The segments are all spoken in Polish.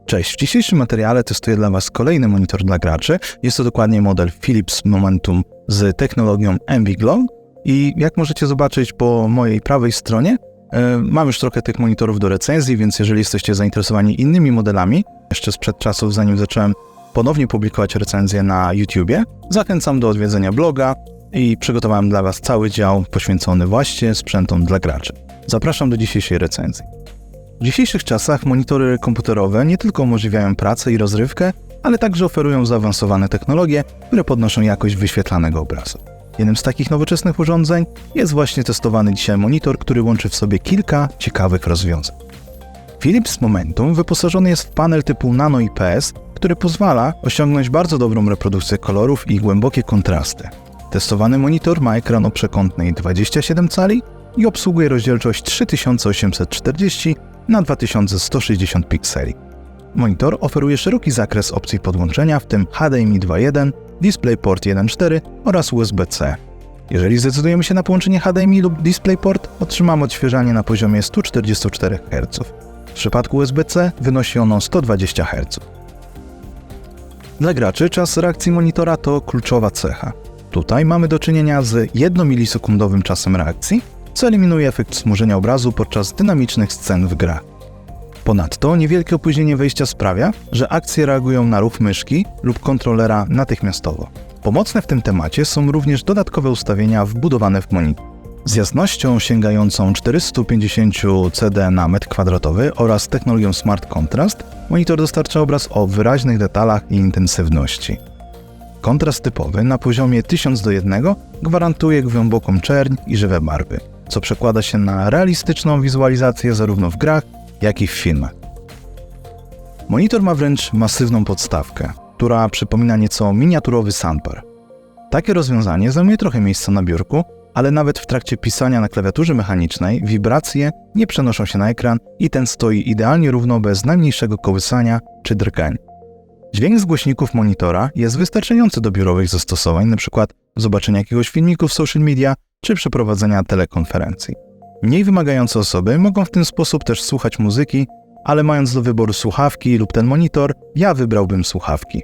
Cześć, w dzisiejszym materiale testuję dla Was kolejny monitor dla graczy. Jest to dokładnie model Philips Momentum z technologią Ambiglow i jak możecie zobaczyć po mojej prawej stronie, mam już trochę tych monitorów do recenzji, więc jeżeli jesteście zainteresowani innymi modelami, jeszcze sprzed czasów, zanim zacząłem ponownie publikować recenzje na YouTubie, zachęcam do odwiedzenia bloga i przygotowałem dla Was cały dział poświęcony właśnie sprzętom dla graczy. Zapraszam do dzisiejszej recenzji. W dzisiejszych czasach monitory komputerowe nie tylko umożliwiają pracę i rozrywkę, ale także oferują zaawansowane technologie, które podnoszą jakość wyświetlanego obrazu. Jednym z takich nowoczesnych urządzeń jest właśnie testowany dzisiaj monitor, który łączy w sobie kilka ciekawych rozwiązań. Philips Momentum wyposażony jest w panel typu Nano IPS, który pozwala osiągnąć bardzo dobrą reprodukcję kolorów i głębokie kontrasty. Testowany monitor ma ekran o przekątnej 27 cali i obsługuje rozdzielczość 3840 na 2160 pikseli. Monitor oferuje szeroki zakres opcji podłączenia, w tym HDMI 2.1, DisplayPort 1.4 oraz USB-C. Jeżeli zdecydujemy się na połączenie HDMI lub DisplayPort, otrzymamy odświeżanie na poziomie 144 Hz. W przypadku USB-C wynosi ono 120 Hz. Dla graczy czas reakcji monitora to kluczowa cecha. Tutaj mamy do czynienia z 1 milisekundowym czasem reakcji, co eliminuje efekt smużenia obrazu podczas dynamicznych scen w grach. Ponadto niewielkie opóźnienie wejścia sprawia, że akcje reagują na ruch myszki lub kontrolera natychmiastowo. Pomocne w tym temacie są również dodatkowe ustawienia wbudowane w monitor. Z jasnością sięgającą 450 CD na metr kwadratowy oraz technologią Smart Contrast monitor dostarcza obraz o wyraźnych detalach i intensywności. Kontrast typowy na poziomie 1000:1 gwarantuje głęboką czerń i żywe barwy, co przekłada się na realistyczną wizualizację zarówno w grach, jak i w filmach. Monitor ma wręcz masywną podstawkę, która przypomina nieco miniaturowy soundbar. Takie rozwiązanie zajmuje trochę miejsca na biurku, ale nawet w trakcie pisania na klawiaturze mechanicznej wibracje nie przenoszą się na ekran i ten stoi idealnie równo bez najmniejszego kołysania czy drgań. Dźwięk z głośników monitora jest wystarczający do biurowych zastosowań, np. zobaczenia jakiegoś filmiku w social media czy przeprowadzenia telekonferencji. Mniej wymagające osoby mogą w ten sposób też słuchać muzyki, ale mając do wyboru słuchawki lub ten monitor, ja wybrałbym słuchawki.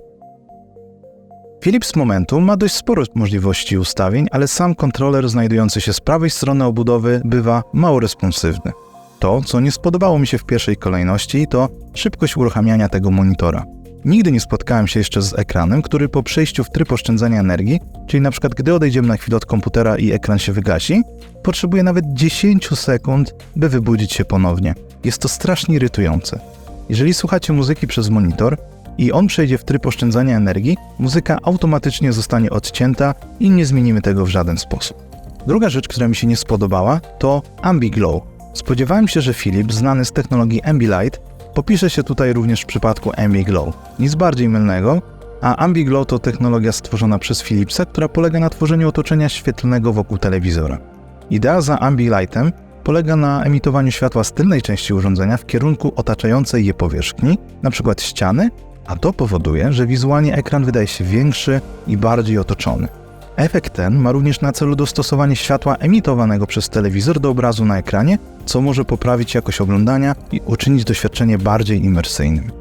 Philips Momentum ma dość sporo możliwości ustawień, ale sam kontroler znajdujący się z prawej strony obudowy bywa mało responsywny. To, co nie spodobało mi się w pierwszej kolejności, to szybkość uruchamiania tego monitora. Nigdy nie spotkałem się jeszcze z ekranem, który po przejściu w tryb oszczędzania energii, czyli np. gdy odejdziemy na chwilę od komputera i ekran się wygasi, potrzebuje nawet 10 sekund, by wybudzić się ponownie. Jest to strasznie irytujące. Jeżeli słuchacie muzyki przez monitor i on przejdzie w tryb oszczędzania energii, muzyka automatycznie zostanie odcięta i nie zmienimy tego w żaden sposób. Druga rzecz, która mi się nie spodobała, to Ambiglow. Spodziewałem się, że Philips, znany z technologii Ambilight, popisze się tutaj również w przypadku Ambiglow. Nic bardziej mylnego, a Ambiglow to technologia stworzona przez Philipsa, która polega na tworzeniu otoczenia świetlnego wokół telewizora. Idea za Ambilightem polega na emitowaniu światła z tylnej części urządzenia w kierunku otaczającej je powierzchni, np. ściany, a to powoduje, że wizualnie ekran wydaje się większy i bardziej otoczony. Efekt ten ma również na celu dostosowanie światła emitowanego przez telewizor do obrazu na ekranie, co może poprawić jakość oglądania i uczynić doświadczenie bardziej imersyjnym.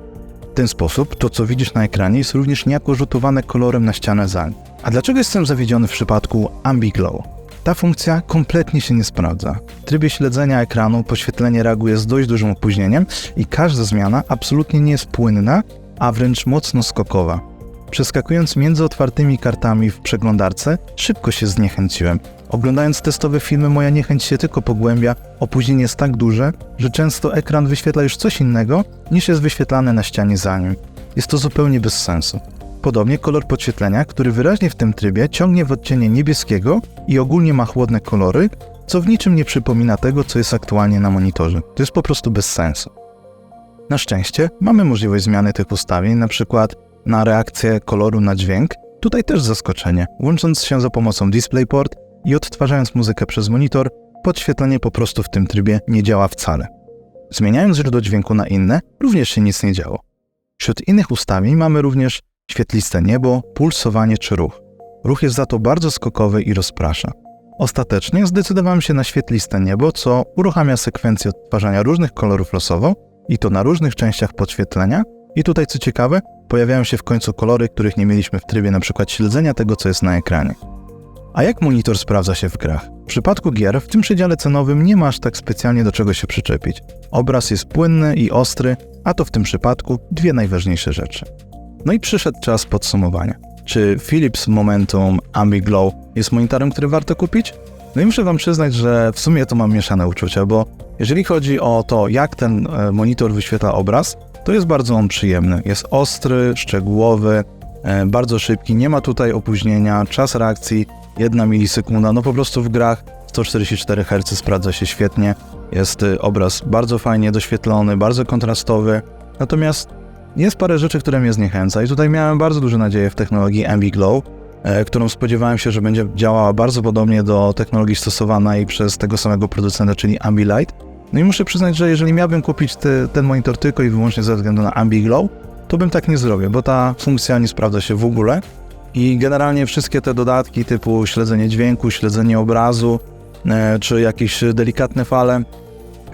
W ten sposób to, co widzisz na ekranie, jest również niejako rzutowane kolorem na ścianę za nim. A dlaczego jestem zawiedziony w przypadku Ambiglow? Ta funkcja kompletnie się nie sprawdza. W trybie śledzenia ekranu podświetlenie reaguje z dość dużym opóźnieniem i każda zmiana absolutnie nie jest płynna, a wręcz mocno skokowa. Przeskakując między otwartymi kartami w przeglądarce, szybko się zniechęciłem. Oglądając testowe filmy, moja niechęć się tylko pogłębia, opóźnienie jest tak duże, że często ekran wyświetla już coś innego, niż jest wyświetlane na ścianie za nim. Jest to zupełnie bez sensu. Podobnie kolor podświetlenia, który wyraźnie w tym trybie ciągnie w odcienie niebieskiego i ogólnie ma chłodne kolory, co w niczym nie przypomina tego, co jest aktualnie na monitorze. To jest po prostu bez sensu. Na szczęście mamy możliwość zmiany tych ustawień, np. na reakcję koloru na dźwięk. Tutaj też zaskoczenie. Łącząc się za pomocą DisplayPort i odtwarzając muzykę przez monitor, podświetlenie po prostu w tym trybie nie działa wcale. Zmieniając źródło dźwięku na inne, również się nic nie działo. Wśród innych ustawień mamy również świetliste niebo, pulsowanie czy ruch. Ruch jest za to bardzo skokowy i rozprasza. Ostatecznie zdecydowałem się na świetliste niebo, co uruchamia sekwencję odtwarzania różnych kolorów losowo i to na różnych częściach podświetlenia, I tutaj co ciekawe, pojawiają się w końcu kolory, których nie mieliśmy w trybie np. śledzenia tego, co jest na ekranie. A jak monitor sprawdza się w grach? W przypadku gier w tym przedziale cenowym nie masz tak specjalnie do czego się przyczepić. Obraz jest płynny i ostry, a to w tym przypadku dwie najważniejsze rzeczy. No i przyszedł czas podsumowania. Czy Philips Momentum Ambiglow jest monitorem, który warto kupić? No i muszę wam przyznać, że w sumie to mam mieszane uczucia, bo jeżeli chodzi o to, jak ten monitor wyświetla obraz, to jest bardzo on przyjemny. Jest ostry, szczegółowy, bardzo szybki, nie ma tutaj opóźnienia, czas reakcji 1 milisekunda, no po prostu w grach 144 Hz sprawdza się świetnie, jest obraz bardzo fajnie doświetlony, bardzo kontrastowy, natomiast jest parę rzeczy, które mnie zniechęca i tutaj miałem bardzo duże nadzieje w technologii Ambiglow, którą spodziewałem się, że będzie działała bardzo podobnie do technologii stosowanej przez tego samego producenta, czyli Ambilight. No i muszę przyznać, że jeżeli miałbym kupić ten monitor tylko i wyłącznie ze względu na Ambiglow, to bym tak nie zrobił, bo ta funkcja nie sprawdza się w ogóle i generalnie wszystkie te dodatki typu śledzenie dźwięku, śledzenie obrazu, czy jakieś delikatne fale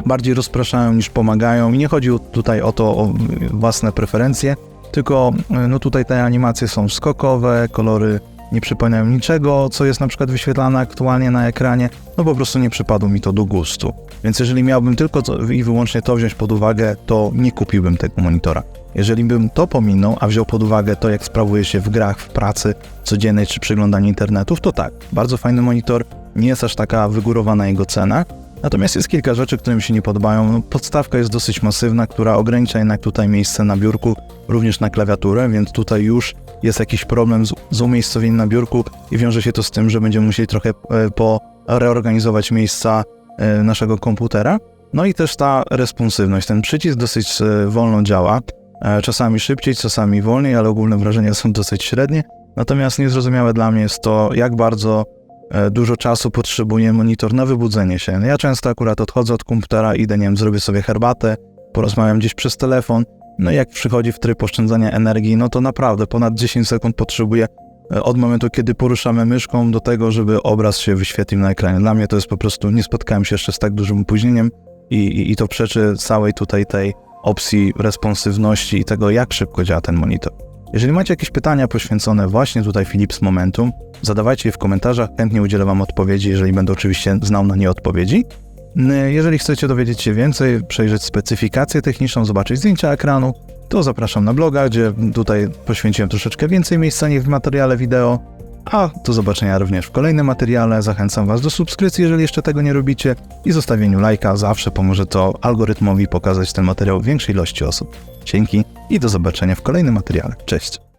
bardziej rozpraszają niż pomagają i nie chodzi tutaj o własne preferencje, tylko no tutaj te animacje są skokowe, kolory nie przypominają niczego, co jest na przykład wyświetlane aktualnie na ekranie, no po prostu nie przypadło mi to do gustu. Więc jeżeli miałbym tylko i wyłącznie to wziąć pod uwagę, to nie kupiłbym tego monitora. Jeżeli bym to pominął, a wziął pod uwagę to, jak sprawuje się w grach, w pracy codziennej czy przeglądaniu internetów, to tak, bardzo fajny monitor, nie jest aż taka wygórowana jego cena, natomiast jest kilka rzeczy, które mi się nie podobają. No, podstawka jest dosyć masywna, która ogranicza jednak tutaj miejsce na biurku, również na klawiaturę, więc tutaj już jest jakiś problem z umiejscowieniem na biurku i wiąże się to z tym, że będziemy musieli trochę reorganizować miejsca naszego komputera. No i też ta responsywność. Ten przycisk dosyć wolno działa, czasami szybciej, czasami wolniej, ale ogólne wrażenia są dosyć średnie. Natomiast niezrozumiałe dla mnie jest to, jak bardzo dużo czasu potrzebuje monitor na wybudzenie się. Ja często akurat odchodzę od komputera, idę, nie wiem, zrobię sobie herbatę, porozmawiam gdzieś przez telefon, no i jak przychodzi w tryb oszczędzania energii, no to naprawdę ponad 10 sekund potrzebuję od momentu, kiedy poruszamy myszką do tego, żeby obraz się wyświetlił na ekranie. Dla mnie to jest po prostu, nie spotkałem się jeszcze z tak dużym opóźnieniem i to przeczy całej tutaj tej opcji responsywności i tego, jak szybko działa ten monitor. Jeżeli macie jakieś pytania poświęcone właśnie tutaj Philips Momentum, zadawajcie je w komentarzach, chętnie udzielę wam odpowiedzi, jeżeli będę oczywiście znał na nie odpowiedzi. Jeżeli chcecie dowiedzieć się więcej, przejrzeć specyfikację techniczną, zobaczyć zdjęcia ekranu, to zapraszam na bloga, gdzie tutaj poświęciłem troszeczkę więcej miejsca niż w materiale wideo, a do zobaczenia również w kolejnym materiale. Zachęcam was do subskrypcji, jeżeli jeszcze tego nie robicie, i zostawieniu lajka, zawsze pomoże to algorytmowi pokazać ten materiał większej ilości osób. Dzięki i do zobaczenia w kolejnym materiale. Cześć!